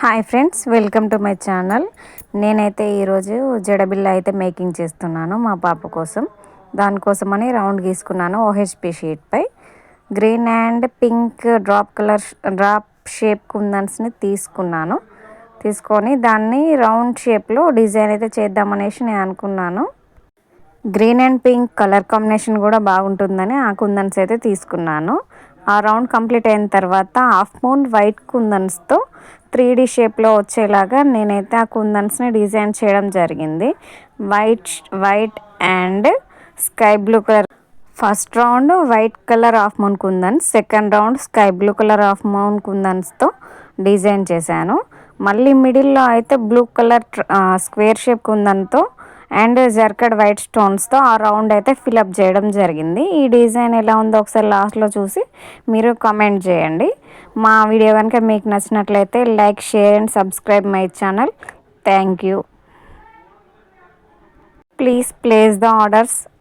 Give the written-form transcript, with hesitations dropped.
Hi friends, welcome to my channel. నేనైతే ఈరోజు జడబిళ్ళ అయితే మేకింగ్ చేస్తున్నాను మా పాప కోసం. దానికోసమని రౌండ్ గీసుకున్నాను ఓహెచ్పి షీట్పై. Green and pink drop shape కుందన్స్ని తీసుకొని దాన్ని రౌండ్ షేప్లో డిజైన్ అయితే చేద్దామనేసి నేను అనుకున్నాను. Green and pink colour combination కూడా బాగుంటుందని ఆ కుందన్స్ అయితే తీసుకున్నాను. ఆ రౌండ్ కంప్లీట్ అయిన తర్వాత హాఫ్ మూన్ వైట్ కుందన్స్తో 3D షేప్లో వచ్చేలాగా నేనైతే ఆ కుందన్స్ని డిజైన్ చేయడం జరిగింది. White and sky blue colour. First round white colour half moon kundans, second round sky blue colour half moon కుందన్స్తో డిజైన్ చేశాను. మళ్ళీ మిడిల్లో అయితే బ్లూ కలర్ స్క్వేర్ షేప్ కుందన్తో అండ్ జర్కడ్ వైట్ స్టోన్స్తో ఆ రౌండ్ అయితే ఫిలప్ చేయడం జరిగింది. ఈ డిజైన్ ఎలా ఉందో ఒకసారి లాస్ట్లో చూసి మీరు కామెంట్ చేయండి. మా వీడియో కనుక మీకు నచ్చినట్లయితే like, share and subscribe my channel. Thank you. Please place the orders.